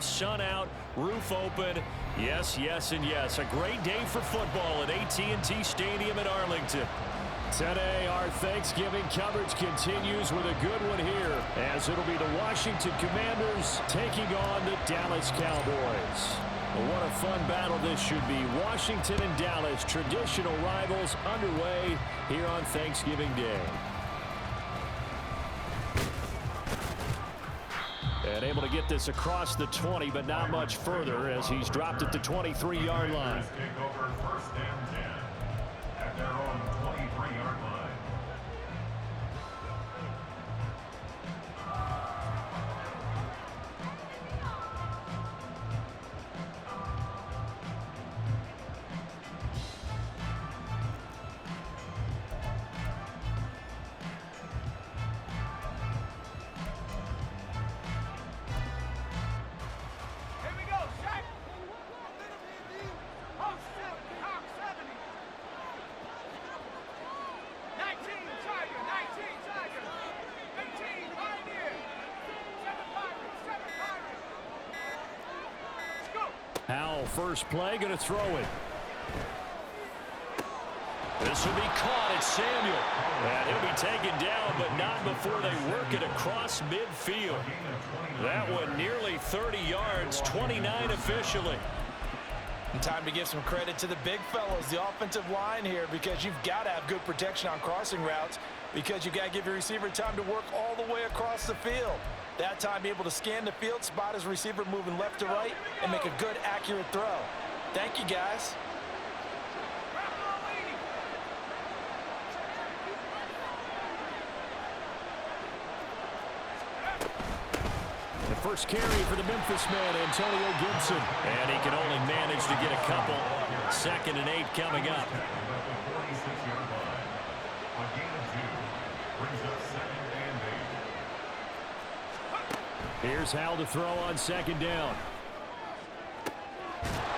Sun out, roof open. Yes, yes, and yes. A great day for football at AT&T Stadium in Arlington. Today, our Thanksgiving coverage continues with a good one here, as it'll be the Washington Commanders taking on the Dallas Cowboys. Well, what a fun battle this should be. Washington and Dallas, traditional rivals, underway here on Thanksgiving Day. And able to get this across the 20, but not much further as he's dropped at the 23-yard line. Take over first and 10 at their own 23-yard line. Howell, first play, going to throw it. This will be caught. It's Samuel. And he'll be taken down, but not before they work it across midfield. That one nearly 30 yards, 29 officially. And time to give some credit to the big fellows, the offensive line here, because you've got to have good protection on crossing routes, because you've got to give your receiver time to work all the way across the field. That time, be able to scan the field, spot his receiver moving left to right, and make a good, accurate throw. Thank you, guys. The first carry for the Memphis man, Antonio Gibson. And he can only manage to get a couple. 2nd and 8 coming up. Here's Howell to throw on 2nd down.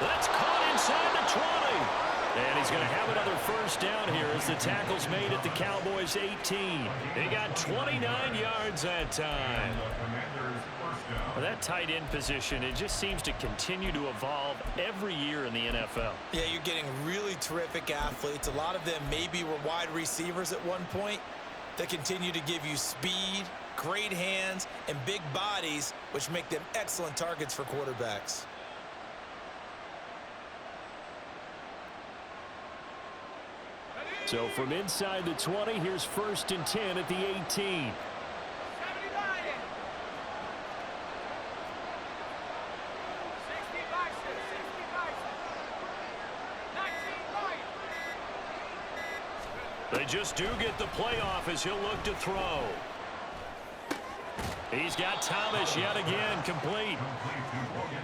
That's caught inside the 20. And he's going to have another first down here as the tackle's made at the Cowboys' 18. They got 29 yards that time. Well, that tight end position, it just seems to continue to evolve every year in the NFL. Yeah, you're getting really terrific athletes. A lot of them maybe were wide receivers at one point that continue to give you speed, great hands, and big bodies, which make them excellent targets for quarterbacks. So from inside the 20, here's 1st and 10 at the 18. They just do get the playoff as he'll look to throw. He's got Thomas yet again complete.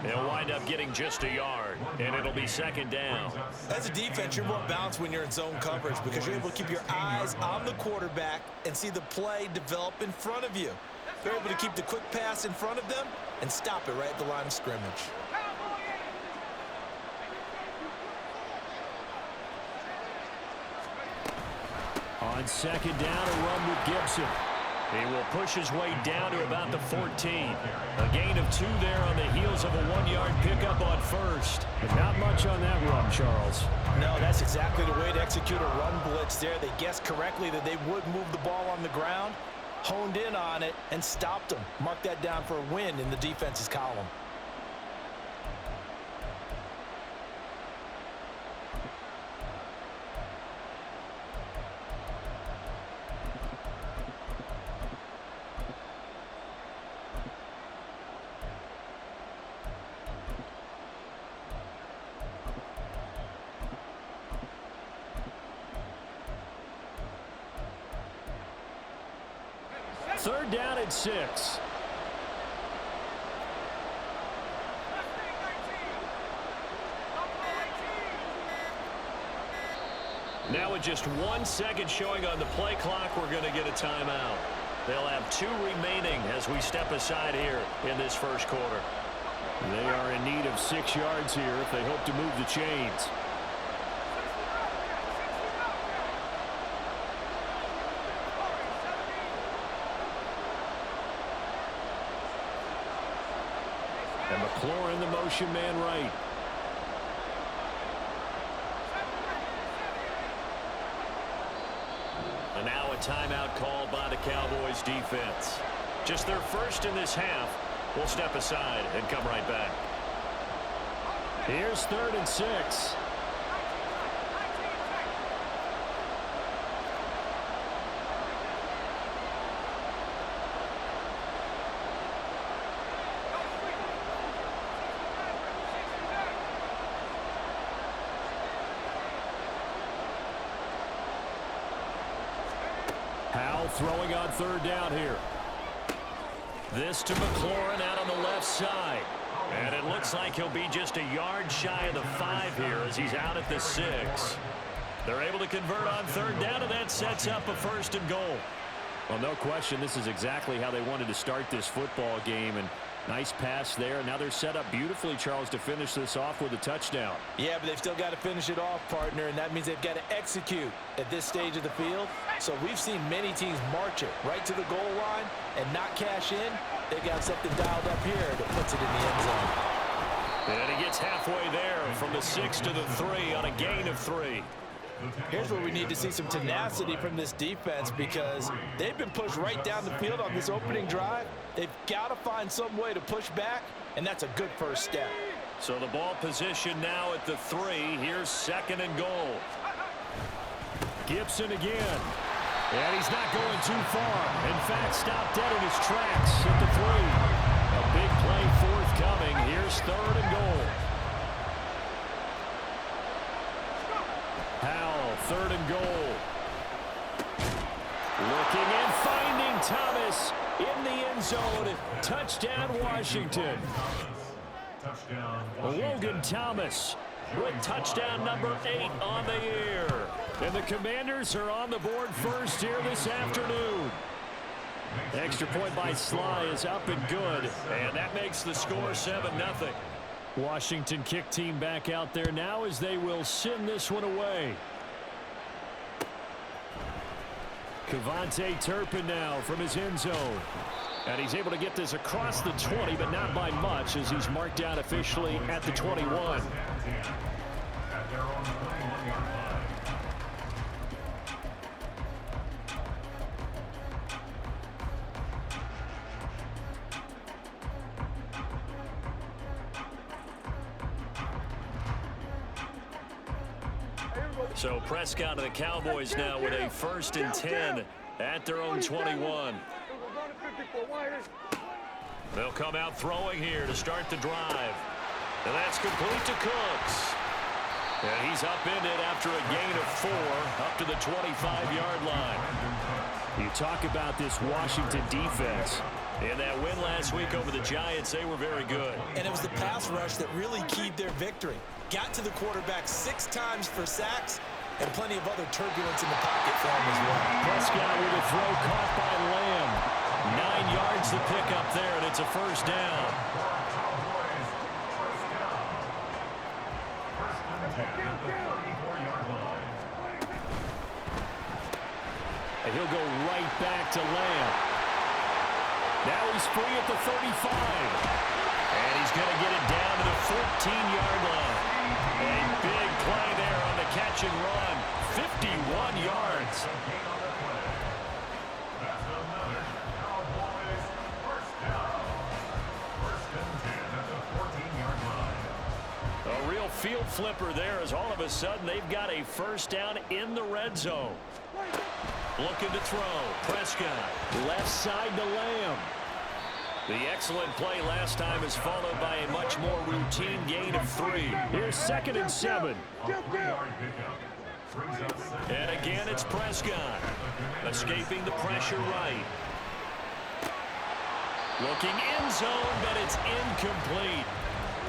He'll wind up getting just a yard, and it'll be 2nd down. As a defense, you're more balanced when you're in zone coverage because you're able to keep your eyes on the quarterback and see the play develop in front of you. You're able to keep the quick pass in front of them and stop it right at the line of scrimmage. On 2nd down, a run with Gibson. He will push his way down to about the 14. A gain of 2 there on the heels of a 1-yard pickup on 1st. And not much on that run, Charles. No, that's exactly the way to execute a run blitz there. They guessed correctly that they would move the ball on the ground, honed in on it, and stopped them. Mark that down for a win in the defense's column. Third down at 6. Now with just 1 second showing on the play clock, we're going to get a timeout. They'll have 2 remaining as we step aside here in this first quarter. They are in need of 6 yards here if they hope to move the chains. McLaurin, the motion man right. And now a timeout called by the Cowboys defense. Just their first in this half. We'll step aside and come right back. Here's 3rd and 6. Howell throwing on 3rd down here. This to McLaurin out on the left side. And it looks like he'll be just a yard shy of the 5 here as he's out at the 6. They're able to convert on 3rd down, and that sets up a 1st and goal. Well, no question, this is exactly how they wanted to start this football game. And nice pass there. Now they're set up beautifully, Charles, to finish this off with a touchdown. Yeah, but they've still got to finish it off, partner, and that means they've got to execute at this stage of the field. So we've seen many teams march it right to the goal line and not cash in. They've got something dialed up here that puts it in the end zone. And he gets halfway there from the 6 to the 3 on a gain of 3. Here's where we need to see some tenacity from this defense because they've been pushed right down the field on this opening drive. They've got to find some way to push back, and that's a good first step. So the ball position now at the 3. Here's 2nd and goal. Gibson again. And he's not going too far. In fact, stopped dead in his tracks at the 3. A big play forthcoming. Here's 3rd and goal. Howell, 3rd and goal. Looking and finding Thomas in the end zone. Touchdown, Washington. Logan Thomas with touchdown number 8 on the year. And the Commanders are on the board first here this afternoon. Extra point by Sly is up and good. And that makes the score 7-0. Washington kick team back out there now as they will send this one away. Kevontae Turpin now from his end zone. And he's able to get this across the 20, but not by much as he's marked down officially at the 21. So Prescott of the Cowboys now with a 1st and 10 at their own 21. They'll come out throwing here to start the drive. And that's complete to Cooks. And he's upended after a gain of 4 up to the 25-yard line. You talk about this Washington defense. In that win last week over the Giants, they were very good. And it was the pass rush that really keyed their victory. Got to the quarterback 6 times for sacks and plenty of other turbulence in the pocket for him as well. Prescott with a throw caught by Lamb. 9 yards to pick up there, and it's a 1st down. And he'll go right back to Lamb. Now he's free at the 35. And he's going to get it down to the 14-yard line. A big play there on the catch and run. 51 yards. A real field flipper there as all of a sudden they've got a 1st down in the red zone. Looking to throw. Prescott. Left side to Lamb. The excellent play last time is followed by a much more routine gain of 3. Here's 2nd and 7. And again, it's Prescott. Escaping the pressure right. Looking end zone, but it's incomplete.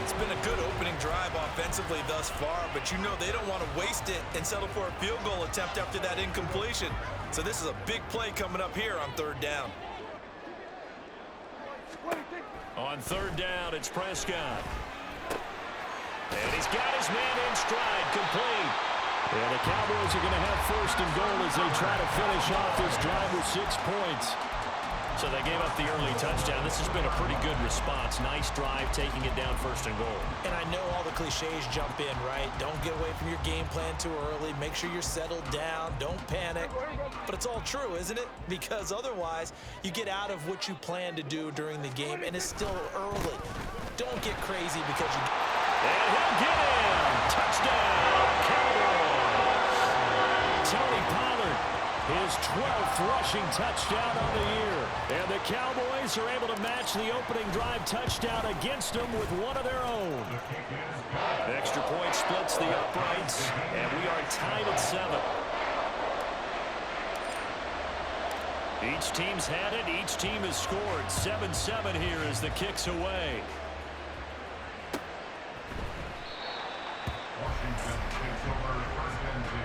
It's been a good opening drive offensively thus far, but you know they don't want to waste it and settle for a field goal attempt after that incompletion. So this is a big play coming up here on 3rd down. On 3rd down, it's Prescott. And he's got his man in stride, complete. And the Cowboys are going to have 1st and goal as they try to finish off this drive with 6 points. So they gave up the early touchdown. This has been a pretty good response. Nice drive, taking it down 1st and goal. And I know all the cliches jump in, right? Don't get away from your game plan too early. Make sure you're settled down. Don't panic. But it's all true, isn't it? Because otherwise, you get out of what you plan to do during the game, and it's still early. Don't get crazy because you... And he'll get in! Touchdown, Cowboys! Tony Pollard, his 12th rushing touchdown on the year. And the Cowboys are able to match the opening drive touchdown against them with one of their own. Extra point splits the uprights, and we are tied at 7. Each team's had it. Each team has scored. 7-7 here as the kick's away. Washington takes over 1st and 10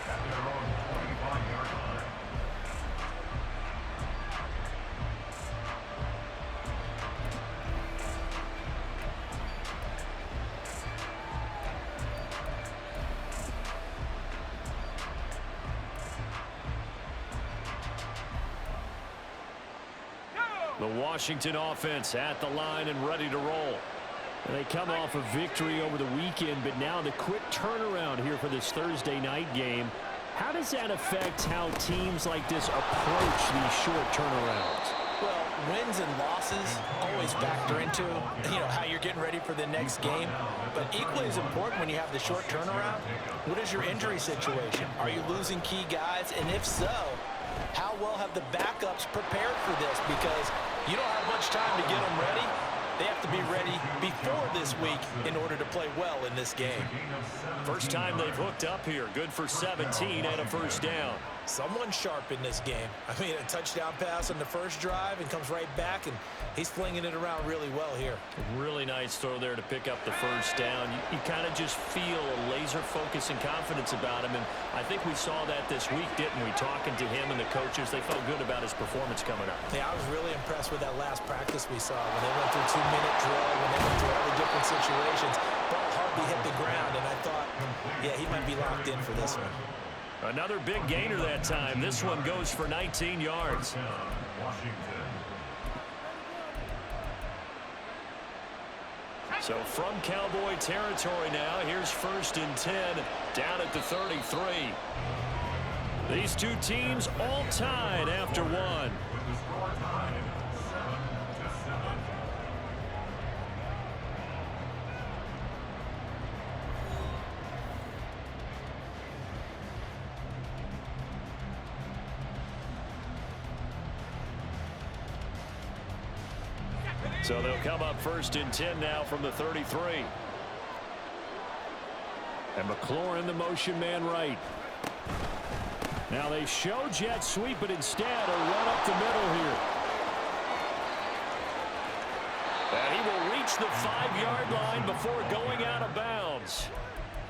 at their own 25-yard line. The Washington offense at the line and ready to roll. They come off a victory over the weekend, but now the quick turnaround here for this Thursday night game. How does that affect how teams like this approach these short turnarounds? Well, wins and losses always factor into, how you're getting ready for the next game. But equally as important when you have the short turnaround, what is your injury situation? Are you losing key guys? And if so, how well have the backups prepared for this? Because you don't have much time to get them ready. They have to be ready before this week in order to play well in this game. First time they've hooked up here. Good for 17 and a 1st down. Someone sharp in this game. I mean, a touchdown pass on the first drive and comes right back, and he's flinging it around really well here. Really nice throw there to pick up the 1st down. You kind of just feel a laser focus and confidence about him, and I think we saw that this week, didn't we? Talking to him and the coaches, they felt good about his performance coming up. Yeah, I was really impressed with that last practice we saw when they went through 2-minute drill, when they went through all the different situations. Ball hardly hit the ground, and I thought, yeah, he might be locked in for this one. Another big gainer that time. This one goes for 19 yards. So from Cowboy territory now, here's 1st and 10 down at the 33. These two teams all tied after one. So they'll come up 1st and 10 now from the 33. And McLaurin the motion man right. Now they show jet sweep, but instead a run up the middle here. And he will reach the 5-yard line before going out of bounds.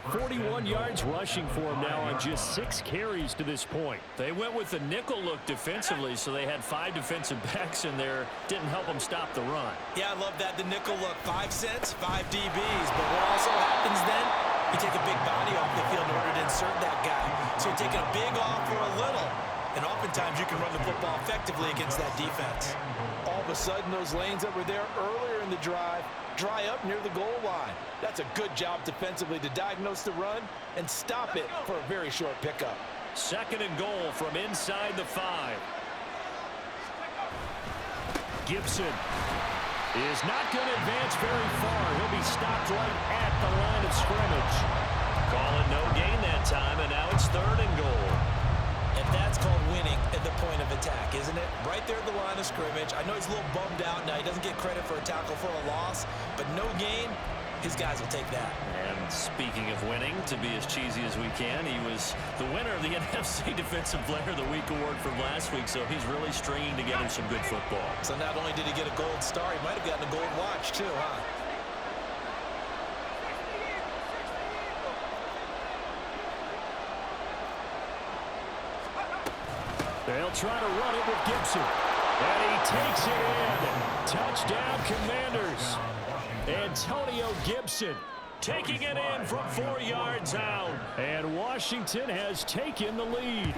41 yards rushing for him now on just 6 carries to this point. They went with the nickel look defensively, so they had 5 defensive backs in there. Didn't help them stop the run. Yeah, I love that. The nickel look, 5 cents, 5 DBs. But what also happens then, you take a big body off the field in order to insert that guy. So you're taking a big off for a little. And oftentimes you can run the football effectively against that defense. All of a sudden, those lanes that were there earlier in the drive dry up near the goal line. That's a good job defensively to diagnose the run and stop it for a very short pickup. 2nd and goal from inside the 5. Gibson is not going to advance very far. He'll be stopped right at the line of scrimmage. Calling no gain that time, and now it's 3rd and goal. And that's called winning at the point of attack, isn't it? Right there at the line of scrimmage. I know he's a little bummed out now. He doesn't get credit for a tackle for a loss, but no gain, his guys will take that. And speaking of winning, to be as cheesy as we can, he was the winner of the NFC Defensive Player of the Week award from last week, so he's really stringing together some good football. So not only did he get a gold star, he might have gotten a gold watch too, huh? They'll try to run it with Gibson. And he takes it in. Touchdown, Commanders. Antonio Gibson taking it in from 4 yards out. And Washington has taken the lead.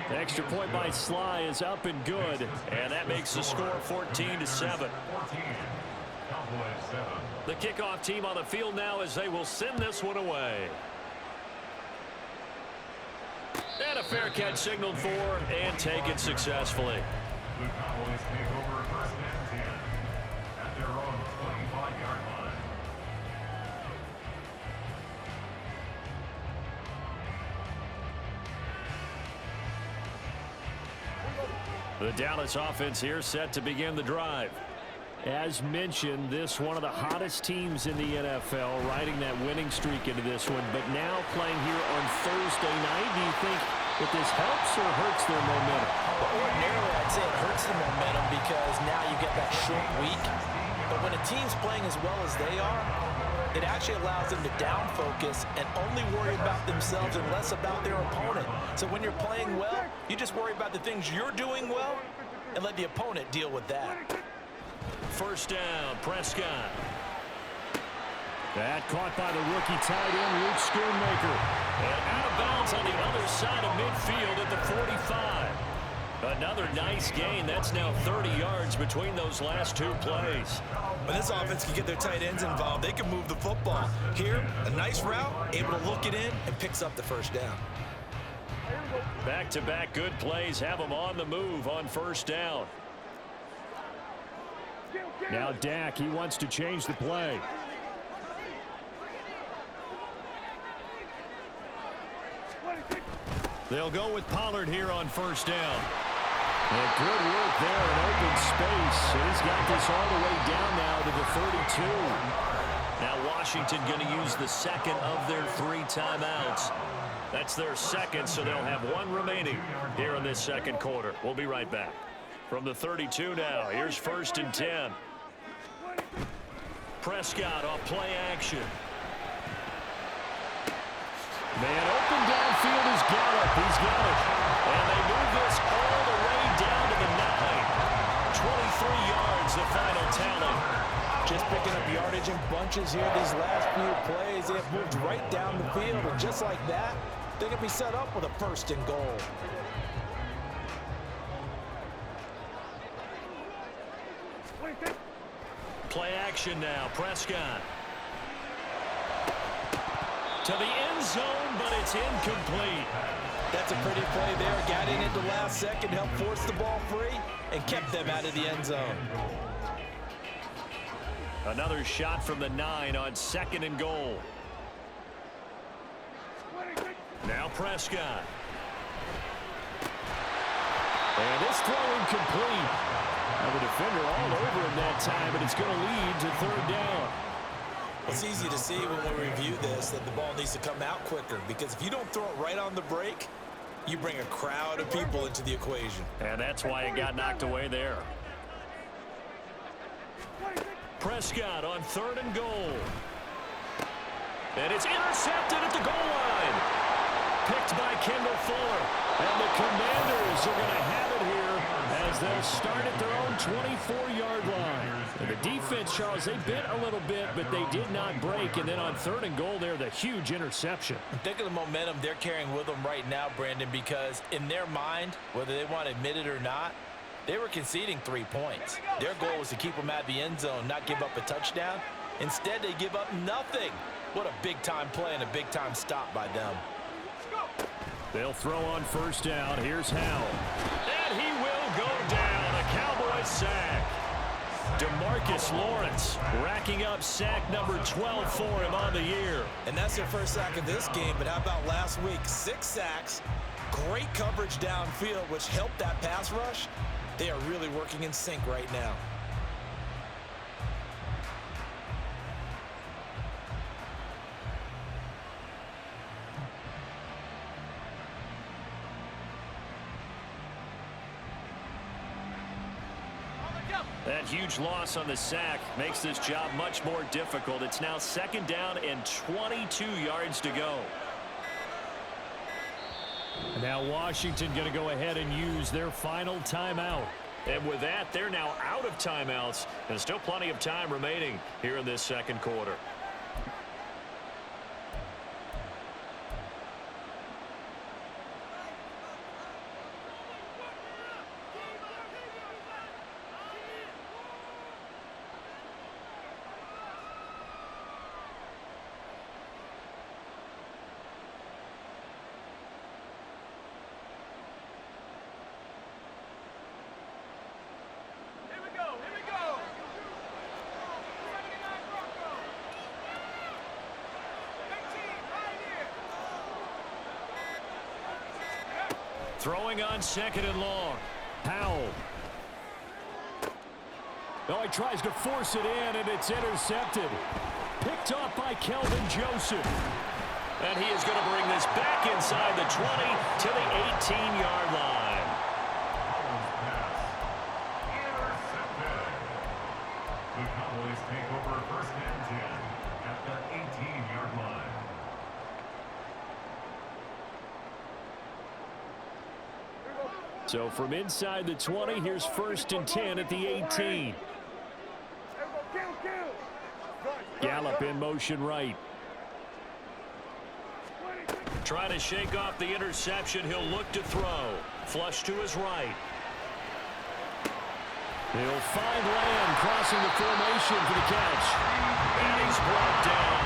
The extra point by Sly is up and good, and that makes the score 14-7. The kickoff team on the field now as they will send this one away. And a fair catch signaled for and taken successfully. The Cowboys take over first and 10 at their own 25-yard line. The Dallas offense here set to begin the drive. As mentioned, this one of the hottest teams in the NFL, riding that winning streak into this one, but now playing here on Thursday night. Do you think that this helps or hurts their momentum? Well, ordinarily, I'd say it hurts the momentum because now you get that short week. But when a team's playing as well as they are, it actually allows them to down focus and only worry about themselves and less about their opponent. So when you're playing well, you just worry about the things you're doing well and let the opponent deal with that. First down, Prescott. That caught by the rookie tight end, Luke Schoonmaker. And out of bounds on the other side of midfield at the 45. Another nice gain. That's now 30 yards between those last two plays. When this offense can get their tight ends involved, they can move the football. Here, a nice route, able to look it in, and picks up the first down. Back-to-back good plays have them on the move on first down. Now Dak, he wants to change the play. They'll go with Pollard here on first down. And good work there in open space. And he's got this all the way down now to the 32. Now Washington going to use the second of their 3 timeouts. That's their second, so they'll have one remaining here in this second quarter. We'll be right back. From the 32 now, here's first and 10. Prescott off play action. Man open downfield is Gallup. He's got it. And they move this all the way down to the 9. 23 yards, the final tally. Just picking up yardage in bunches here these last few plays. They have moved right down the field, and just like that, they can be set up with a first and goal. Play action now, Prescott. To the end zone, but it's incomplete. That's a pretty play there. Got in at the last second, helped force the ball free, and kept them out of the end zone. Another shot from the 9 on second and goal. Now Prescott. And this throw incomplete. Now the defender all over him that time, but it's going to lead to third down. It's easy to see when we review this that the ball needs to come out quicker, because if you don't throw it right on the break, you bring a crowd of people into the equation. And that's why it got knocked away there. Prescott on third and goal. And it's intercepted at the goal line. Picked by Kendall Fuller. And the Commanders are going to have it here as they'll start at their own 24-yard line. And the defense, Charles, they bit a little bit, but they did not break. And then on third and goal there, the huge interception. Think of the momentum they're carrying with them right now, Brandon, because in their mind, whether they want to admit it or not, they were conceding 3 points. Their goal was to keep them at the end zone, not give up a touchdown. Instead, they give up nothing. What a big-time play and a big-time stop by them. They'll throw on first down. Here's Howell. And he will go down. A Cowboys sack. DeMarcus Lawrence racking up sack number 12 for him on the year. And that's their first sack of this game, but how about last week? 6 sacks, great coverage downfield, which helped that pass rush. They are really working in sync right now. That huge loss on the sack makes this job much more difficult. It's now second down and 22 yards to go. Now Washington going to go ahead and use their final timeout. And with that, they're now out of timeouts. And still plenty of time remaining here in this second quarter. Throwing on second and long. Howell. Oh, he tries to force it in, and it's intercepted. Picked off by Kelvin Joseph. And he is going to bring this back inside the 20 to the 18-yard line. The Cowboys take over first and 10 at the 18-yard line. So from inside the 20, here's first and 10 at the 18. Gallup in motion right. Trying to shake off the interception. He'll look to throw. Flush to his right. He'll find Lamb crossing the formation for the catch. And he's brought down.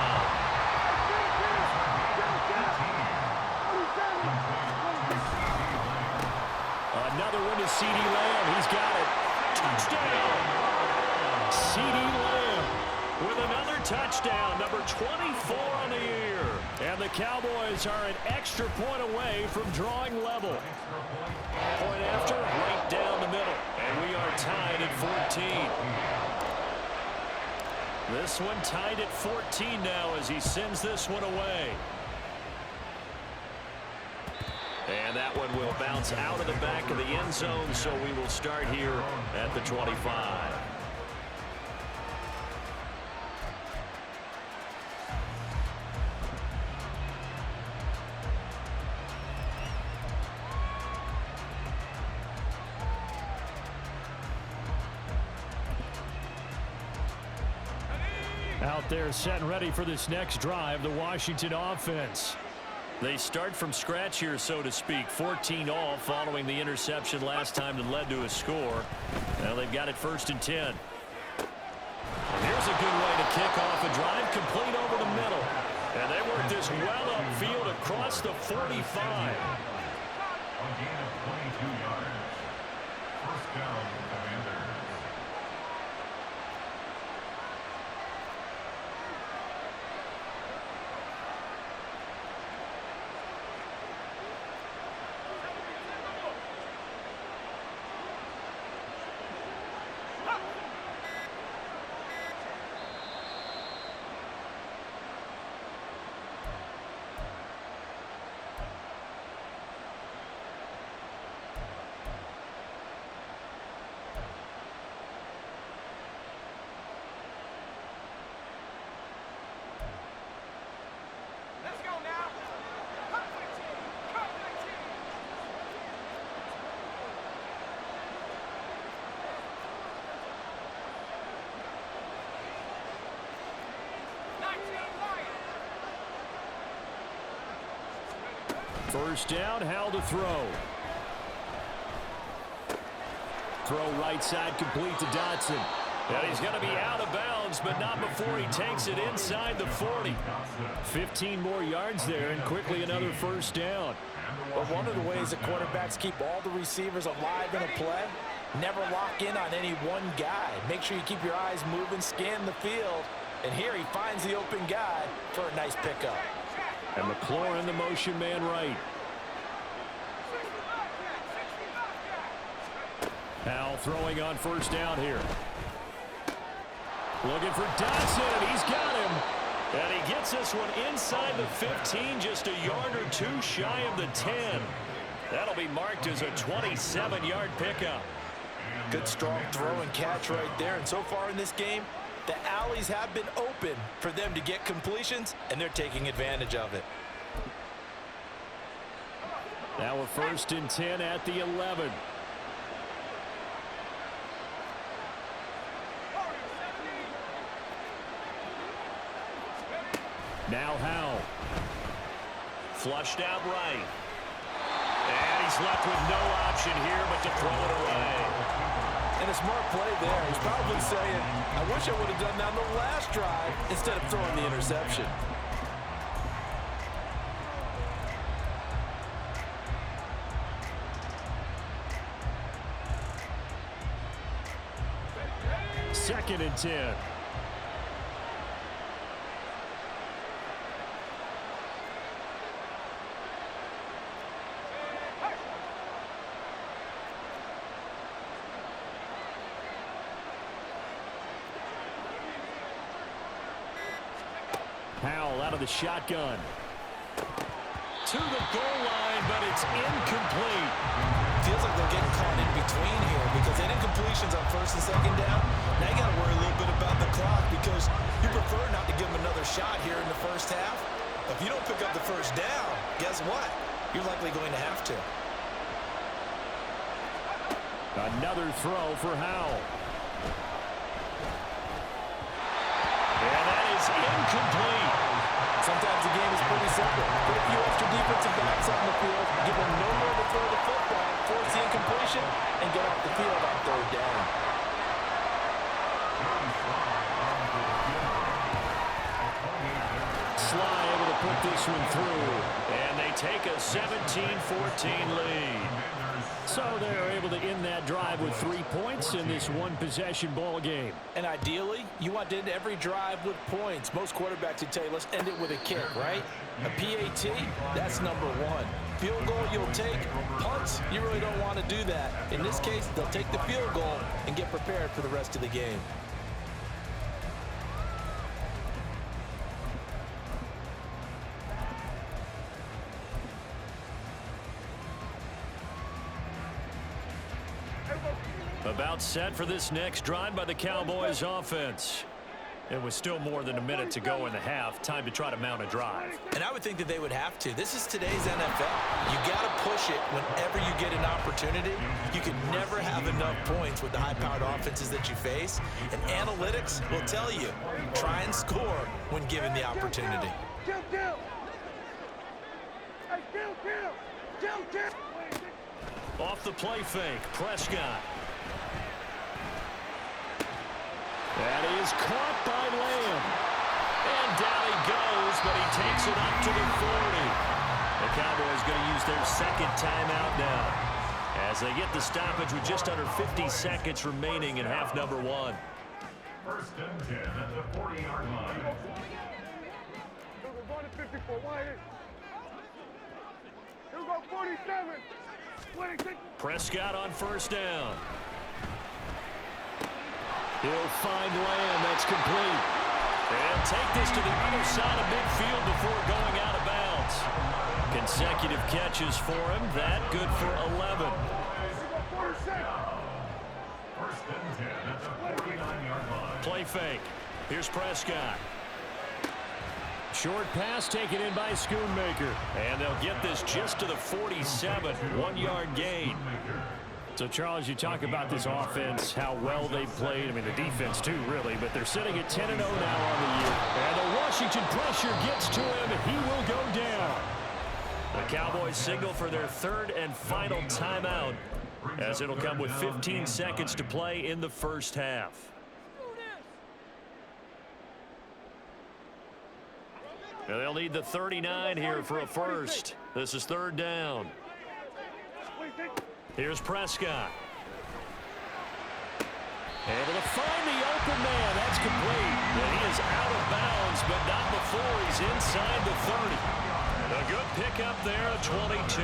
Another one to C.D. Lamb. He's got it. Touchdown. C.D. Lamb with another touchdown. Number 24 on the year. And the Cowboys are an extra point away from drawing level. Point after, right down the middle. And we are tied at 14. This one tied at 14 now as he sends this one away. And that one will bounce out of the back of the end zone, so we will start here at the 25. Out there set and ready for this next drive, the Washington offense. They start from scratch here, so to speak. 14 all following the interception last time that led to a score. Now they've got it first and 10. And here's a good way to kick off a drive, complete over the middle. And they work this well upfield across the 45. A gain of 22 yards. First down, Commanders. First down, Howell to throw. Throw right side complete to Dotson. And he's going to be out of bounds, but not before he takes it inside the 40. 15 more yards there, and quickly another first down. But one of the ways that quarterbacks keep all the receivers alive in a play, never lock in on any one guy. Make sure you keep your eyes moving, scan the field. And here he finds the open guy for a nice pickup. And McLaurin, the motion man right. Howell throwing on first down here. Looking for Dotson, and he's got him. And he gets this one inside the 15, just a yard or two shy of the 10. That'll be marked as a 27-yard pickup. Good strong throw and catch right there. And so far in this game, the alleys have been open for them to get completions, and they're taking advantage of it. Now a first and 10 at the 11. Now Howell. Flushed out right. And he's left with no option here but to throw it away. And a smart play there. He's probably saying, I wish I would have done that on the last drive instead of throwing the interception. Second and 10. out of the shotgun. To the goal line, but it's incomplete. Feels like they're getting caught in between here because they did incompletions on first and second down. Now you got to worry a little bit about the clock because you prefer not to give them another shot here in the first half. If you don't pick up the first down, guess what? You're likely going to have to. Another throw for Howell. And that is incomplete. Sometimes the game is pretty simple. Put a few extra defensive backs on the field, give them nowhere to throw the football, force the incompletion, and get off the field on third down. Sly able to put this one through, and they take a 17-14 lead. So they're able to end that drive with 3 points in this one-possession ball game. And ideally, you want to end every drive with points. Most quarterbacks would tell you, let's end it with a kick, right? A PAT, that's number one. Field goal you'll take. Punts, you really don't want to do that. In this case, they'll take the field goal and get prepared for the rest of the game. About set for this next drive by the Cowboys offense. It was still more than a minute to go in the half. Time to try to mount a drive. And I would think that they would have to. This is today's NFL. You got to push it whenever you get an opportunity. You can never have enough points with the high-powered offenses that you face. And analytics will tell you, try and score when given the opportunity. Off the play fake, Prescott. That is caught by Lamb. And down he goes, but he takes it up to the 40. The Cowboys going to use their second timeout now as they get the stoppage with just under 50 seconds remaining in half number one. First and 10 at the 40-yard line. Here we go, 47. Prescott on first down. He'll find Lamb. That's complete. They'll take this to the other side of midfield before going out of bounds. Consecutive catches for him. That good for 11. First and 10 at the 49-yard line. Play fake. Here's Prescott. Short pass taken in by Schoonmaker. And they'll get this just to the 47. 1-yard gain. So, Charles, you talk about this offense, how well they've played. I mean, the defense, too, really. But they're sitting at 10-0 now on the year. And the Washington pressure gets to him. He will go down. The Cowboys signal for their third and final timeout, as it'll come with 15 seconds to play in the first half. And they'll need the 39 here for a first. This is third down. Here's Prescott. Able to find the open man. That's complete. And he is out of bounds, but not before he's inside the 30. A good pickup there, a 22.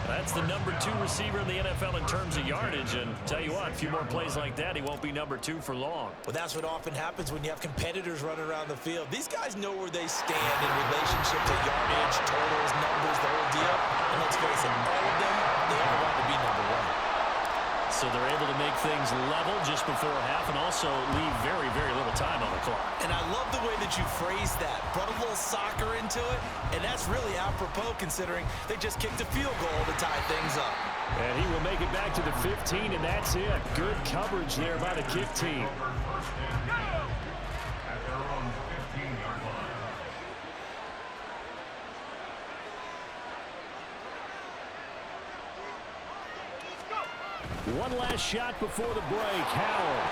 That's the number 2 receiver in the NFL in terms of yardage. And tell you what, a few more plays like that, he won't be number 2 for long. Well, that's what often happens when you have competitors running around the field. These guys know where they stand in relationship to yardage, totals, numbers, the whole deal. And let's face it, all of them, they all want to be number 1. So they're able to make things level just before half and also leave very, very little time on the clock. And I love the way that you phrased that. Brought a little soccer into it, and that's really apropos considering they just kicked a field goal to tie things up. And he will make it back to the 15, and that's it. Good coverage there by the kick team. First and 10 at their own 15-yard line. One last shot before the break. Howell.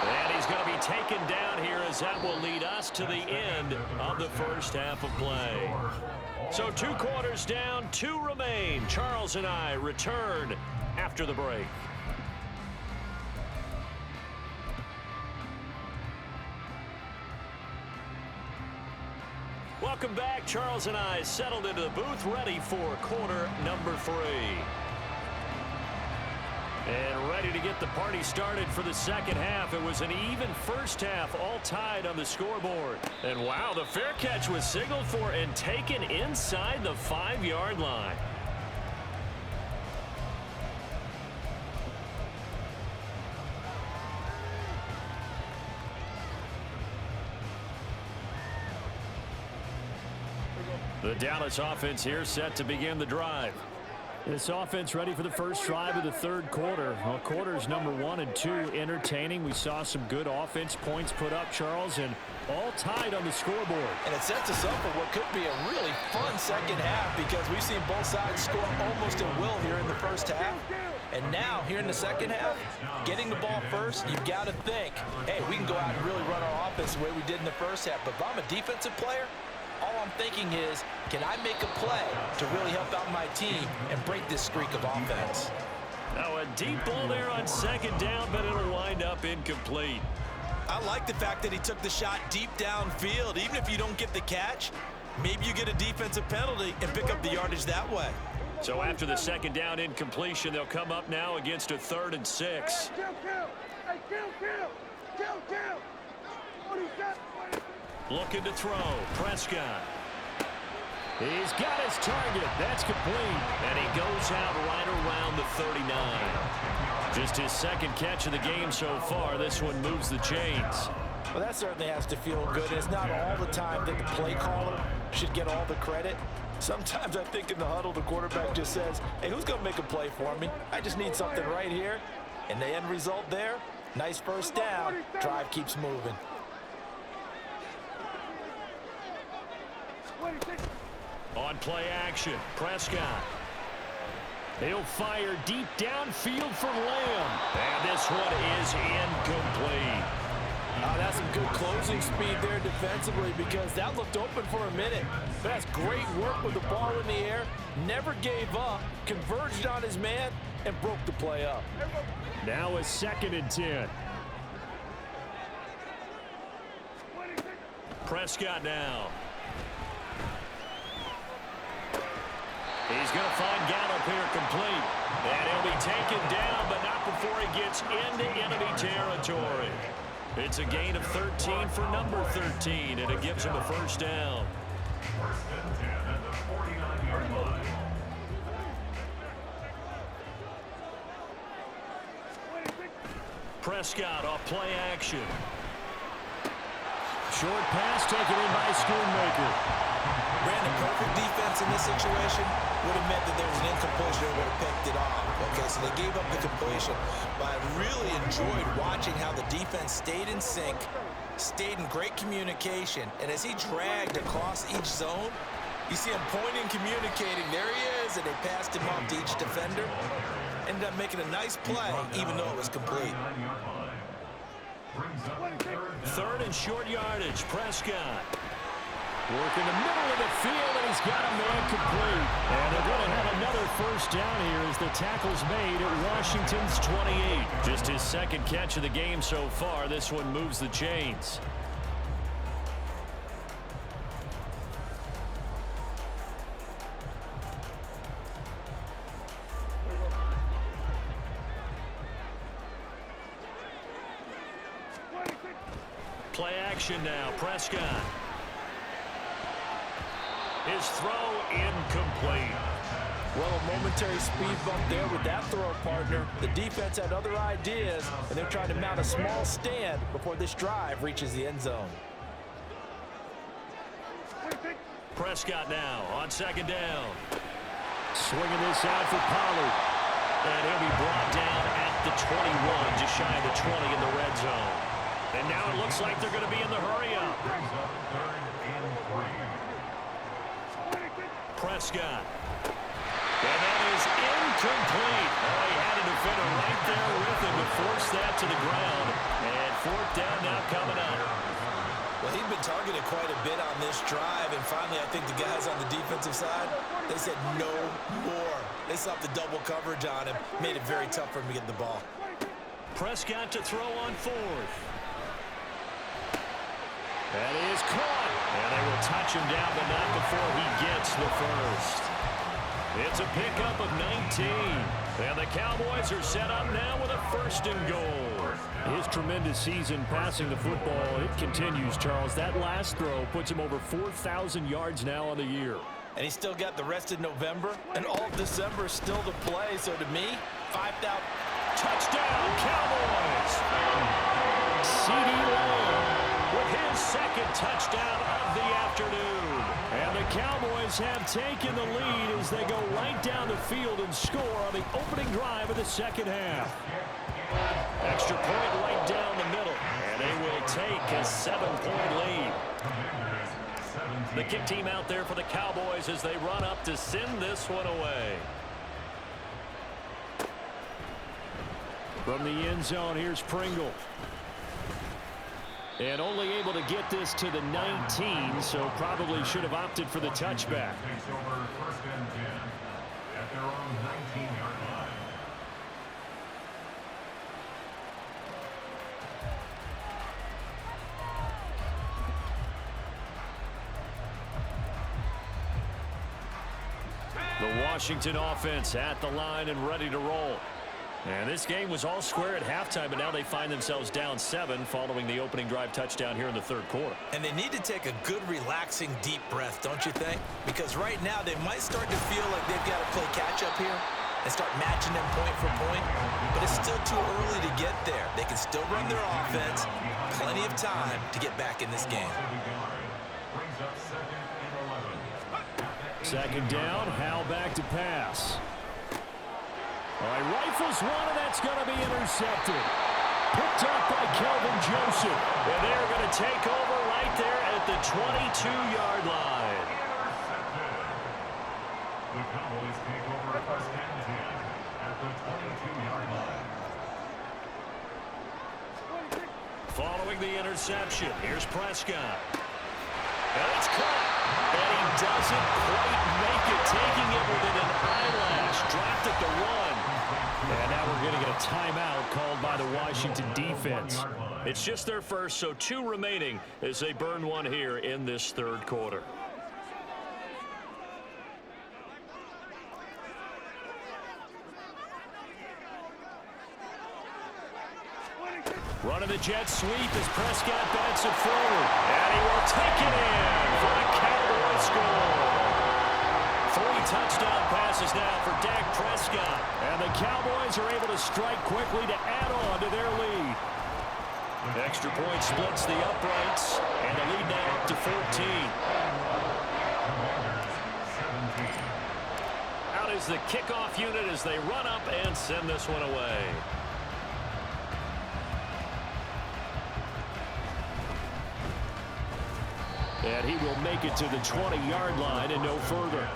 And he's going to be taken down here as that will lead us to the end of the first half of play. So 2 quarters down, 2 remain. Charles and I return after the break. Welcome back. Charles and I settled into the booth ready for quarter number 3. And ready to get the party started for the second half. It was an even first half, all tied on the scoreboard. And wow, the fair catch was signaled for and taken inside the 5-yard line. The Dallas offense here set to begin the drive. This offense ready for the first drive of the third quarter. Well, quarters number 1 and 2 entertaining. We saw some good offense points put up, Charles, and all tied on the scoreboard. And it sets us up for what could be a really fun second half because we've seen both sides score almost at will here in the first half. And now, here in the second half, getting the ball first, you've got to think, hey, we can go out and really run our offense the way we did in the first half. But if I'm a defensive player, all I'm thinking is, can I make a play to really help out my team and break this streak of offense? Now a deep ball there on second down, but it'll wind up incomplete. I like the fact that he took the shot deep downfield. Even if you don't get the catch, maybe you get a defensive penalty and pick up the yardage that way. So after the second down incompletion, they'll come up now against a 3rd and 6. Looking to throw. Prescott. He's got his target. That's complete. And he goes out right around the 39. Just his second catch of the game so far. This one moves the chains. Well, that certainly has to feel good. It's not all the time that the play caller should get all the credit. Sometimes I think in the huddle, the quarterback just says, hey, who's going to make a play for me? I just need something right here. And the end result there, nice first down. Drive keeps moving. On play action, Prescott. He'll fire deep downfield for Lamb. And this one is incomplete. That's some good closing speed there defensively because that looked open for a minute. But that's great work with the ball in the air. Never gave up, converged on his man, and broke the play up. Now a 2nd and 10. Prescott now. He's going to find Gallup here complete. And he'll be taken down, but not before he gets into enemy territory. It's a gain of 13 for number 13, and it gives him a first down. First and 10 at the 49-yard line. Prescott off play action. Short pass taken in by Schoonmaker. Brandon, perfect defense in this situation would have meant that there was an incompletion and would have picked it off. Okay, so they gave up the completion. But I really enjoyed watching how the defense stayed in sync, stayed in great communication. And as he dragged across each zone, you see him pointing, communicating. There he is, and they passed him off to each defender. Ended up making a nice play, even though it was complete. 3rd and short yardage, Prescott. Working the middle of the field, and he's got a man complete. And they're going to have another first down here as the tackle's made at Washington's 28. Just his second catch of the game so far. This one moves the chains. Play action now, Prescott. His throw incomplete. Well, a momentary speed bump there with that throw, partner. The defense had other ideas, and they're trying to mount a small stand before this drive reaches the end zone. Prescott now on second down. Swinging this out for Pollard. And he'll be brought down at the 21, just shy of the 20 in the red zone. And now it looks like they're going to be in the hurry-up. Prescott. And that is incomplete. Oh, he had a defender right there with him to force that to the ground. And 4th down now coming up. Well, he'd been targeted quite a bit on this drive, and finally I think the guys on the defensive side, they said no more. They stopped the double coverage on him, made it very tough for him to get the ball. Prescott to throw on 4th. That is caught. And they will touch him down, but not before he gets the first. It's a pickup of 19. And the Cowboys are set up now with a 1st and goal. His tremendous season passing the football, it continues, Charles. That last throw puts him over 4,000 yards now on the year. And he's still got the rest of November and all of December still to play. So to me, 5,000. Touchdown, Cowboys! C.D. Lamb with his 2nd touchdown of the afternoon. And the Cowboys have taken the lead as they go right down the field and score on the opening drive of the 2nd half. Extra point right down the middle, and they will take a 7-point lead. The kick team out there for the Cowboys as they run up to send this one away. From the end zone, here's Pringle. And only able to get this to the 19, so probably should have opted for the touchback. Takes over 1st and 10 at their own 19-yard line. The Washington offense at the line and ready to roll. And this game was all square at halftime, but now they find themselves down 7 following the opening drive touchdown here in the 3rd quarter. And they need to take a good, relaxing, deep breath, don't you think? Because right now they might start to feel like they've got to play catch-up here and start matching them point for point. But it's still too early to get there. They can still run their offense. Plenty of time to get back in this game. Brings up 2nd and 11. 2nd down, Hal back to pass. All right, rifles one, and that's going to be intercepted. Picked up by Kelvin Joseph. And they're going to take over right there at the 22-yard line. The Cowboys take over 1st and 10 at the 22-yard line. Following the interception, here's Prescott. And it's caught. And he doesn't quite make it, taking it within an eyelash. Dropped at the 1. And now we're going to get a timeout called by the Washington defense. It's just their first, so 2 remaining as they burn one here in this 3rd quarter. Running the jet sweep as Prescott bats it forward. And he will take it in for a Cowboy score. 3 touchdown passes now for Dak Prescott. And the Cowboys are able to strike quickly to add on to their lead. Extra point splits the uprights. And the lead now up to 14. Out is the kickoff unit as they run up and send this one away. And he will make it to the 20-yard line and no further.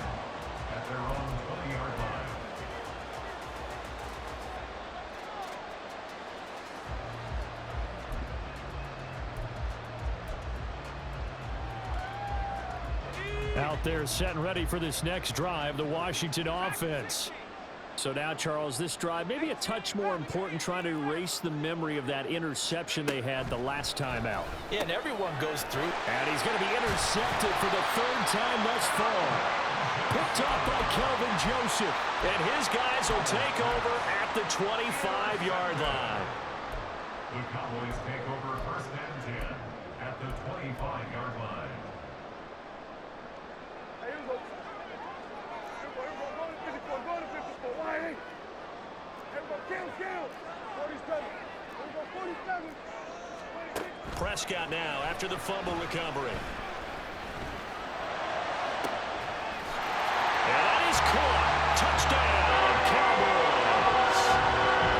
At their own 20-yard line. Out there set and ready for this next drive, the Washington offense. So now, Charles, this drive maybe a touch more important, trying to erase the memory of that interception they had the last time out. Yeah, and everyone goes through. And he's going to be intercepted for the 3rd time thus far. Picked up by Kelvin Joseph. And his guys will take over at the 25-yard line. The Cowboys take over 1st and 10 at the 25-yard line. Hey, here we go. Go to 54. Why ain't? Here we go. Kill. 47. Here we go. 47. 26. Prescott now after the fumble recovery. And that is caught. Touchdown, Cowboys.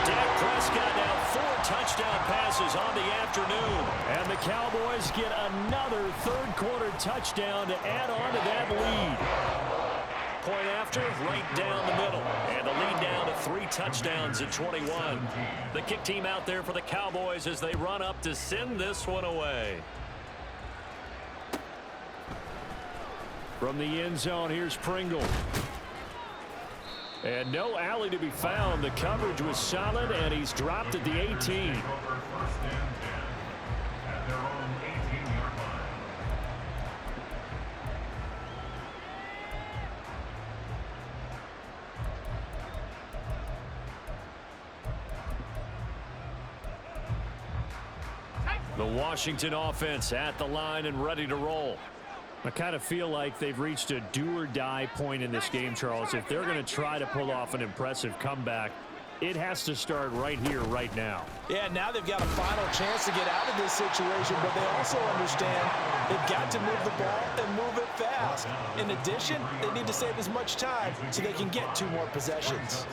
Dak Prescott now 4 touchdown passes on the afternoon. And the Cowboys get another 3rd quarter touchdown to add on to that lead. Point after, right down the middle. And the lead down to 3 touchdowns at 21. The kick team out there for the Cowboys as they run up to send this one away. From the end zone, here's Pringle. And no alley to be found. The coverage was solid, and he's dropped at the 18. Over 1st and 10 at their own 18-yard line. The Washington offense at the line and ready to roll. I kind of feel like they've reached a do-or-die point in this game, Charles. If they're going to try to pull off an impressive comeback, it has to start right here, right now. Yeah, now they've got a final chance to get out of this situation, but they also understand they've got to move the ball and move it fast. In addition, they need to save as much time so they can get 2 more possessions.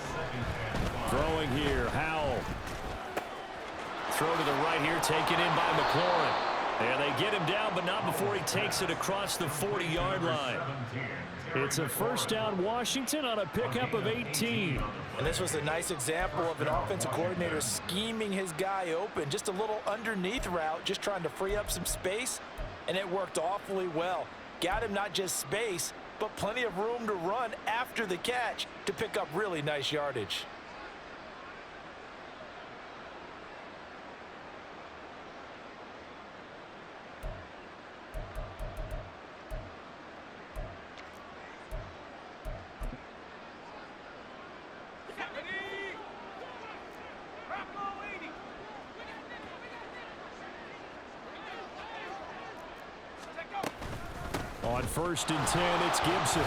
Throwing here, Howell. Throw to the right here, taken in by McLaurin. And they get him down, but not before he takes it across the 40-yard line. It's a first down, Washington, on a pickup of 18. And this was a nice example of an offensive coordinator scheming his guy open. Just a little underneath route, just trying to free up some space, and it worked awfully well. Got him not just space, but plenty of room to run after the catch to pick up really nice yardage. On 1st and 10, it's Gibson.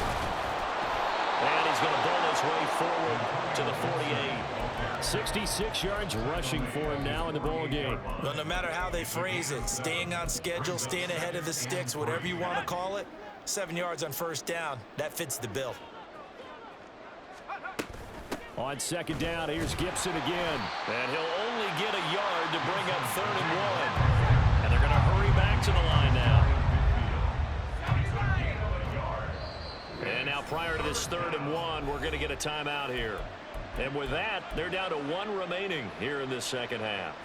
And he's going to bowl his way forward to the 48. 66 yards rushing for him now in the ball game. Well, no matter how they phrase it, staying on schedule, staying ahead of the sticks, whatever you want to call it, 7 yards on 1st down, that fits the bill. On 2nd down, here's Gibson again. And he'll only get a yard to bring up 3rd and 1. And they're going to hurry back to the line now. And now prior to this 3rd and 1, we're going to get a timeout here. And with that, they're down to 1 remaining here in this second half.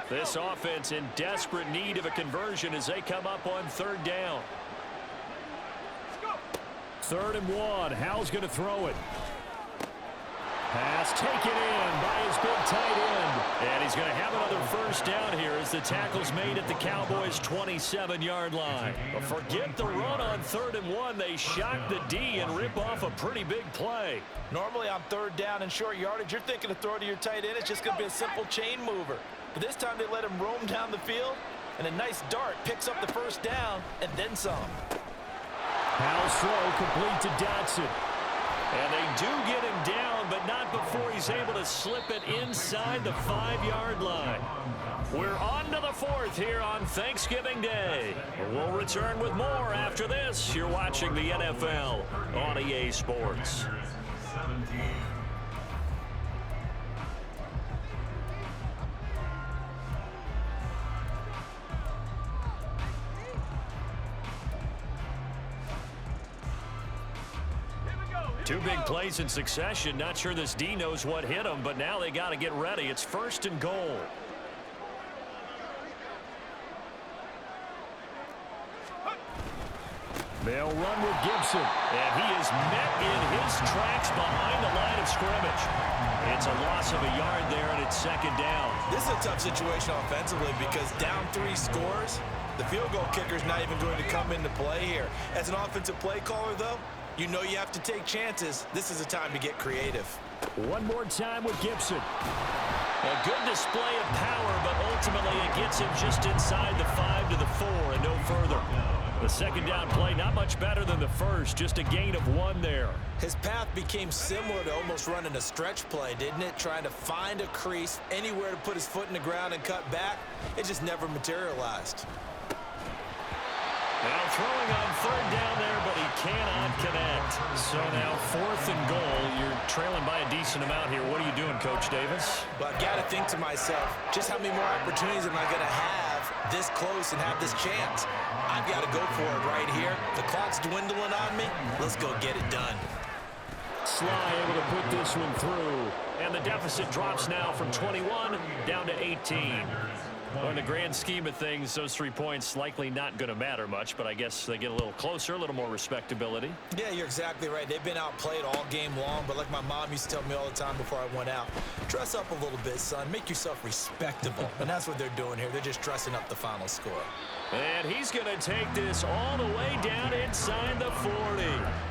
This offense in desperate need of a conversion as they come up on 3rd down. 3rd and 1. Howell's going to throw it. Pass taken in by his big tight end. And he's going to have another 1st down here as the tackle's made at the Cowboys' 27-yard line. But forget the run on 3rd and 1. They shock the D and rip off a pretty big play. Normally on 3rd down and short yardage, you're thinking of throw to your tight end. It's just going to be a simple chain mover. But this time they let him roam down the field, and a nice dart picks up the 1st down and then some. Howell's throw complete to Dotson. And they do get him down, but not before he's able to slip it inside the 5-yard line. We're on to the 4th here on Thanksgiving Day. We'll return with more after this. You're watching the NFL on EA Sports. 17. Two big plays in succession. Not sure this D knows what hit him, but now they got to get ready. It's 1st and goal. They'll run with Gibson, and he is met in his tracks behind the line of scrimmage. It's a loss of a yard there, and it's 2nd down. This is a tough situation offensively because down 3 scores, the field goal kicker's not even going to come into play here. As an offensive play caller, though, you know you have to take chances. This is a time to get creative. One more time with Gibson. A good display of power, but ultimately it gets him just inside the 5 to the 4 and no further. The 2nd down play, not much better than the first, just a gain of 1 there. His path became similar to almost running a stretch play, didn't it? Trying to find a crease, anywhere to put his foot in the ground and cut back. It just never materialized. Now throwing on 3rd down there, but he cannot connect. So now 4th and goal. You're trailing by a decent amount here. What are you doing, Coach Davis? Well, I've got to think to myself, just how many more opportunities am I going to have this close and have this chance? I've got to go for it right here. The clock's dwindling on me. Let's go get it done. Sly able to put this one through. And the deficit drops now from 21 down to 18. Well, in the grand scheme of things, those 3 points likely not going to matter much, but I guess they get a little closer, a little more respectability. Yeah, you're exactly right. They've been outplayed all game long, but like my mom used to tell me all the time before I went out, dress up a little bit, son. Make yourself respectable. And that's what they're doing here. They're just dressing up the final score. And he's going to take this all the way down inside the 40.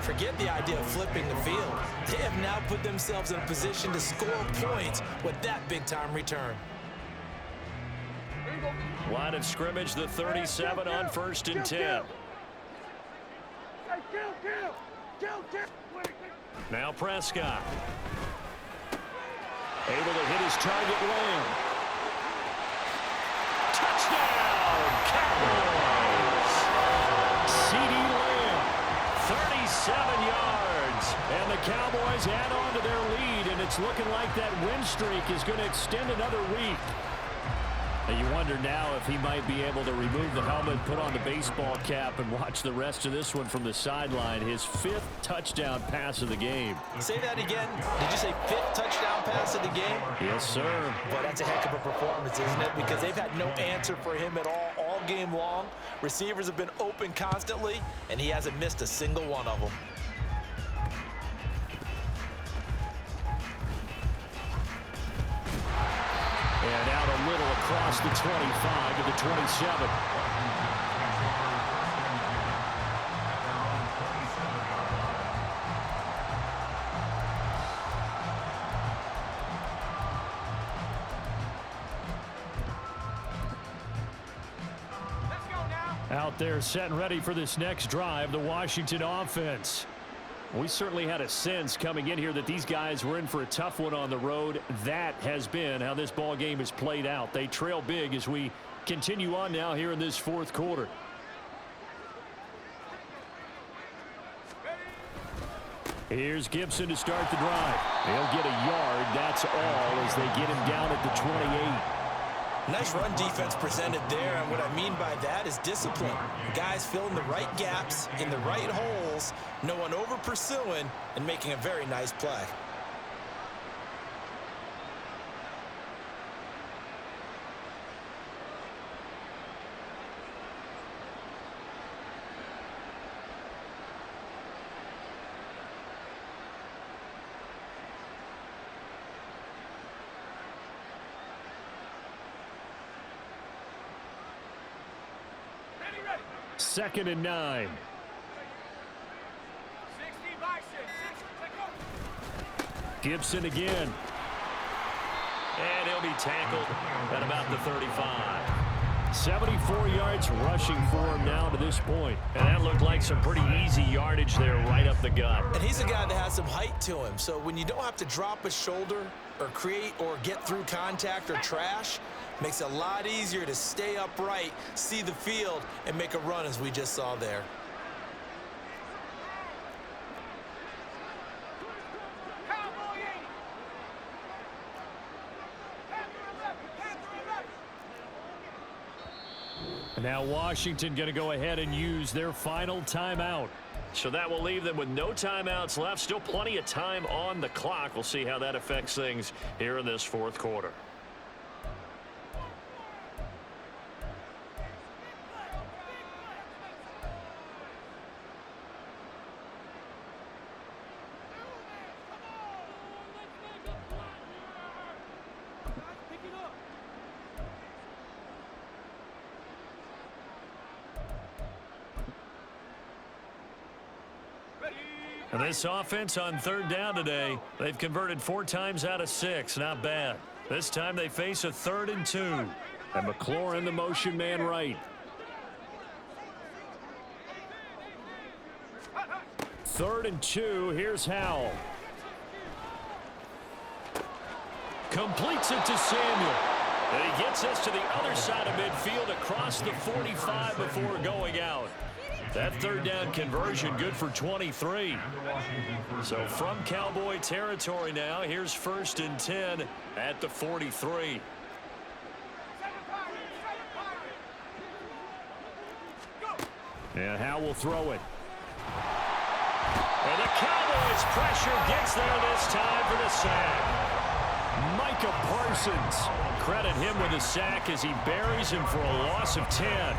Forget the idea of flipping the field. They have now put themselves in a position to score points with that big-time return. Line of scrimmage, the 37 on 1st and 10. Now Prescott. Able to hit his target Lamb. Touchdown, Cowboys! C.D. Lamb, 37 yards. And the Cowboys add on to their lead, and it's looking like that win streak is going to extend another week. And you wonder now if he might be able to remove the helmet, put on the baseball cap, and watch the rest of this one from the sideline. His 5th touchdown pass of the game. Say that again. Did you say 5th touchdown pass of the game? Yes, sir. But that's a heck of a performance, isn't it? Because they've had no answer for him at all game long. Receivers have been open constantly, and he hasn't missed a single one of them. And out a little across the 25 to the 27. Out there set and ready for this next drive, the Washington offense. We certainly had a sense coming in here that these guys were in for a tough one on the road. That has been how this ball game has played out. They trail big as we continue on now here in this 4th quarter. Here's Gibson to start the drive. He'll get a yard, that's all, as they get him down at the 28. Nice run defense presented there, and what I mean by that is discipline. Guys filling the right gaps in the right holes, no one over pursuing, and making a very nice play. Second and 9. Gibson again. And he'll be tackled at about the 35. 74 yards rushing for him now to this point. And that looked like some pretty easy yardage there right up the gut. And he's a guy that has some height to him. So when you don't have to drop a shoulder or create or get through contact or trash, makes it a lot easier to stay upright, see the field, and make a run as we just saw there. And now Washington going to go ahead and use their final timeout. So that will leave them with no timeouts left. Still plenty of time on the clock. We'll see how that affects things here in this 4th quarter. And this offense on 3rd down today, they've converted 4 times out of 6. Not bad. This time they face a 3rd and 2. And McLaurin, the motion man right. 3rd and 2. Here's Howell. Completes it to Samuel. And he gets us to the other side of midfield across the 45 before going out. That 3rd down conversion good for 23. So from Cowboy territory now, here's 1st and 10 at the 43. And Howell will throw it. And the Cowboys pressure gets there this time for the sack. Micah Parsons. Credit him with a sack as he buries him for a loss of 10.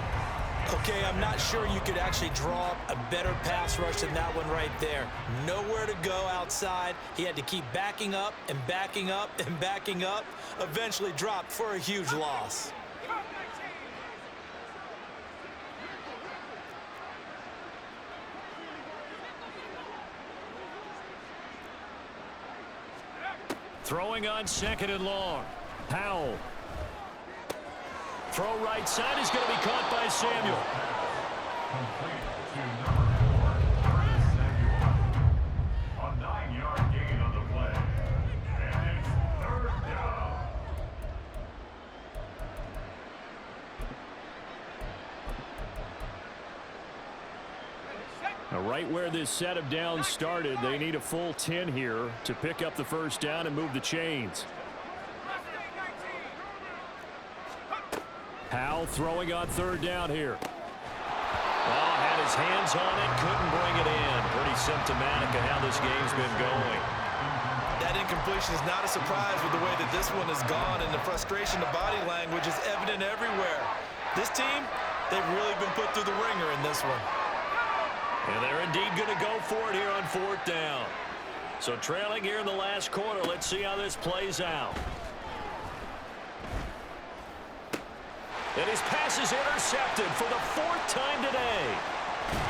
Okay, I'm not sure you could actually draw up a better pass rush than that one right there. Nowhere to go outside. He had to keep backing up and backing up and backing up. Eventually dropped for a huge loss. Throwing on 2nd and long. Powell. Throw right side is going to be caught by Samuel. Complete to number 4, Curtis Samuel. A 9-yard gain on the play. And it's 3rd down. Now, right where this set of downs started, they need a full 10 here to pick up the first down and move the chains. Powell throwing on 3rd down here. Oh, had his hands on it, couldn't bring it in. Pretty symptomatic of how this game's been going. That incompletion is not a surprise with the way that this one has gone, and the frustration of body language is evident everywhere. This team, they've really been put through the ringer in this one. And they're indeed going to go for it here on 4th down. So trailing here in the last quarter, let's see how this plays out. And his pass is intercepted for the 4th time today.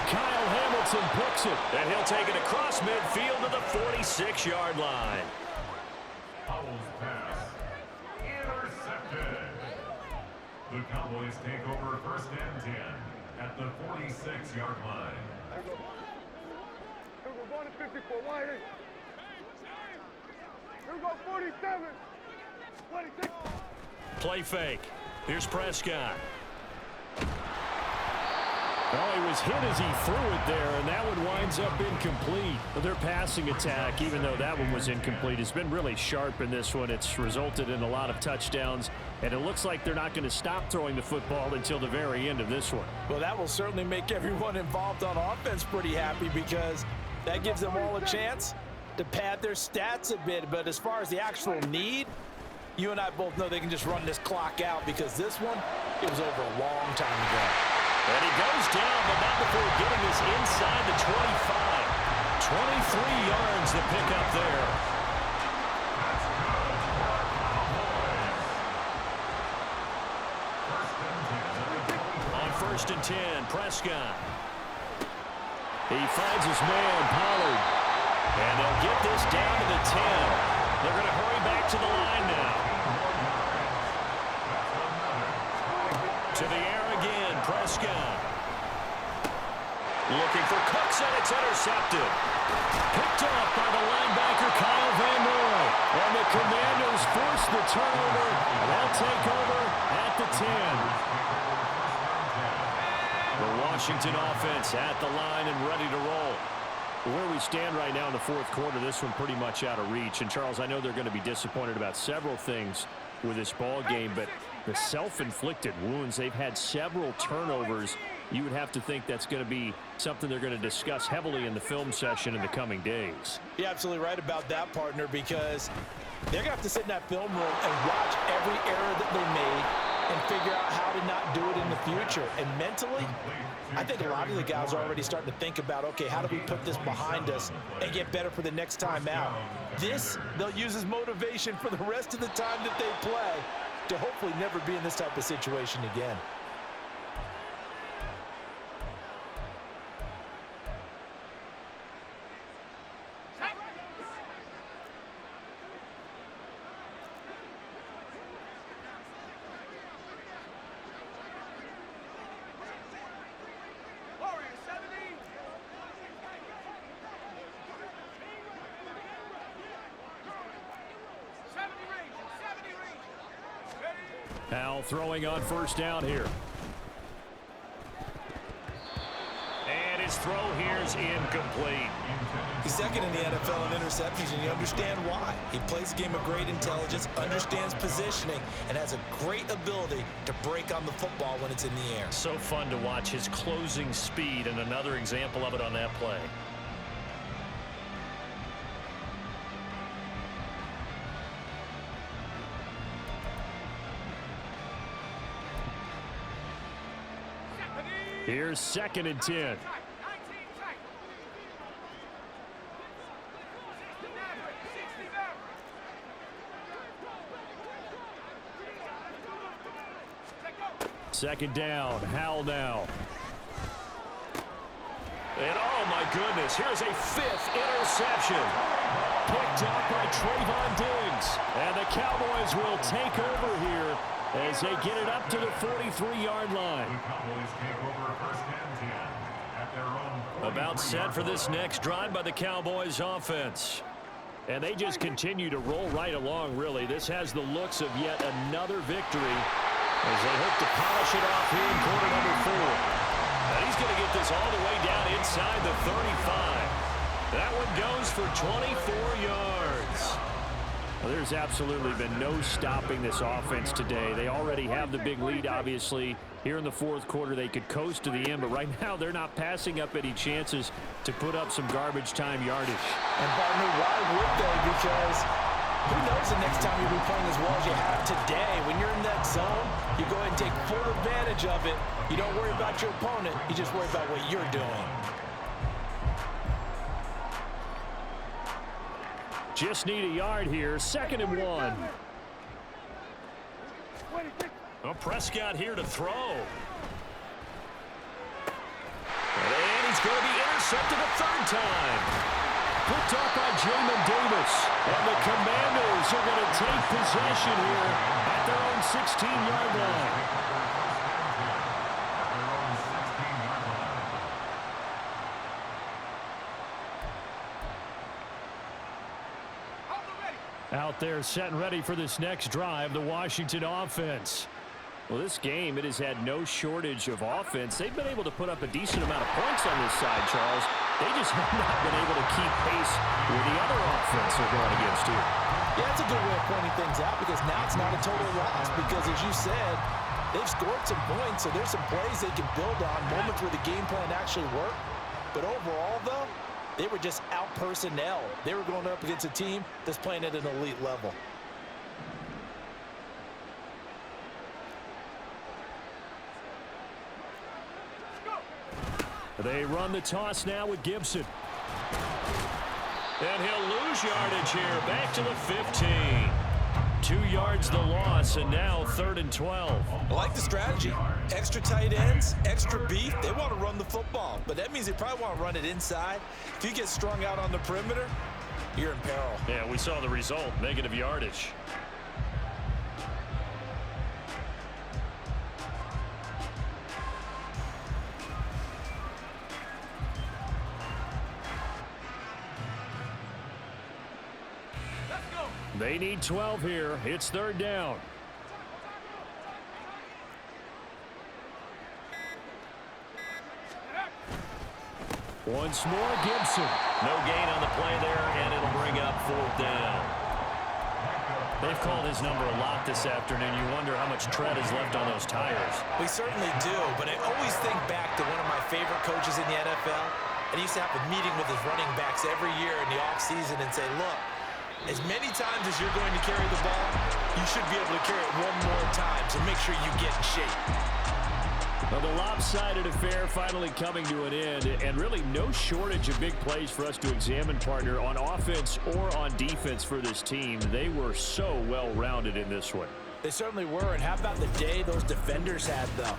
Kyle Hamilton picks it, and he'll take it across midfield to the 46-yard line. Powell's pass intercepted. The Cowboys take over 1st and 10 at the 46-yard line. Here we go, going to 54, wide in. Here we go, 47. 26. Play fake. Here's Prescott. Oh, he was hit as he threw it there, and that one winds up incomplete. But their passing attack, even though that one was incomplete, has been really sharp in this one. It's resulted in a lot of touchdowns, and it looks like they're not going to stop throwing the football until the very end of this one. Well, that will certainly make everyone involved on offense pretty happy, because that gives them all a chance to pad their stats a bit. But as far as the actual need, you and I both know they can just run this clock out, because this one, it was over a long time ago. And he goes down, but not before getting this inside the 25. 23 yards to pick up there. On 1st and 10, Prescott. He finds his man, Pollard. And they'll get this down to the 10. They're going to hurry back to the line now. To the air again, Prescott. Looking for Cooks, and it's intercepted. Picked off by the linebacker, Kyle Van Noy. And the Commanders force the turnover, and they'll take over at the 10. The Washington offense at the line and ready to roll. Where we stand right now in the 4th quarter, this one pretty much out of reach. And, Charles, I know they're going to be disappointed about several things with this ball game, but the self-inflicted wounds, they've had several turnovers. You would have to think that's going to be something they're going to discuss heavily in the film session in the coming days. You're absolutely right about that, partner, because they're going to have to sit in that film room and watch every error that they made and figure out how to not do it in the future. And mentally, I think a lot of the guys are already starting to think about, okay, how do we put this behind us and get better for the next time out? This, they'll use as motivation for the rest of the time that they play to hopefully never be in this type of situation again. Powell throwing on 1st down here. And his throw here is incomplete. He's 2nd in the NFL in interceptions, and you understand why. He plays a game of great intelligence, understands positioning, and has a great ability to break on the football when it's in the air. So fun to watch his closing speed, and another example of it on that play. Here's 2nd and 10. Second down. Howell now. And oh my goodness, here's a 5th interception. Picked up by Trayvon Diggs. And the Cowboys will take over here as they get it up to the 43-yard line. The Cowboys take over 1st and 10 at their own. About set for this next drive by the Cowboys offense. And they just continue to roll right along, really. This has the looks of yet another victory as they hope to polish it off here in quarter number 4. And he's going to get this all the way down inside the 35. That one goes for 24 yards. Well, there's absolutely been no stopping this offense today. They already have the big lead, obviously. Here in the 4th quarter, they could coast to the end, but right now they're not passing up any chances to put up some garbage time yardage. And, partner, why would they? Because who knows the next time you'll be playing as well as you have today. When you're in that zone, you go ahead and take full advantage of it. You don't worry about your opponent. You just worry about what you're doing. Just need a yard here. 2nd and 1. Well, Prescott here to throw. And he's going to be intercepted a 3rd time. Picked up by Jamin Davis. And the Commanders are going to take possession here at their own 16-yard line. Out there set and ready for this next drive, the Washington offense. Well, this game, it has had no shortage of offense. They've been able to put up a decent amount of points on this side, Charles. They just have not been able to keep pace with the other offense they're going against here. Yeah, that's a good way of pointing things out because now it's not a total loss because, as you said, they've scored some points, so there's some plays they can build on, moments where the game plan actually worked. But overall, though, they were just out-personnel. They were going up against a team that's playing at an elite level. They run the toss now with Gibson. And he'll lose yardage here. Back to the 15. 2 yards the loss, and now 3rd and 12. I like the strategy. Extra tight ends, extra beef. They want to run the football, but that means they probably want to run it inside. If you get strung out on the perimeter, you're in peril. Yeah, we saw the result, negative yardage. They need 12 here. It's 3rd down. Once more, Gibson. No gain on the play there, and it'll bring up 4th down. They've called his number a lot this afternoon. You wonder how much tread is left on those tires. We certainly do, but I always think back to one of my favorite coaches in the NFL. And he used to have a meeting with his running backs every year in the offseason and say, look, as many times as you're going to carry the ball, you should be able to carry it one more time, so make sure you get in shape. Well, the lopsided affair finally coming to an end, and really no shortage of big plays for us to examine, partner, on offense or on defense for this team. They were so well-rounded in this one. They certainly were, and how about the day those defenders had, though?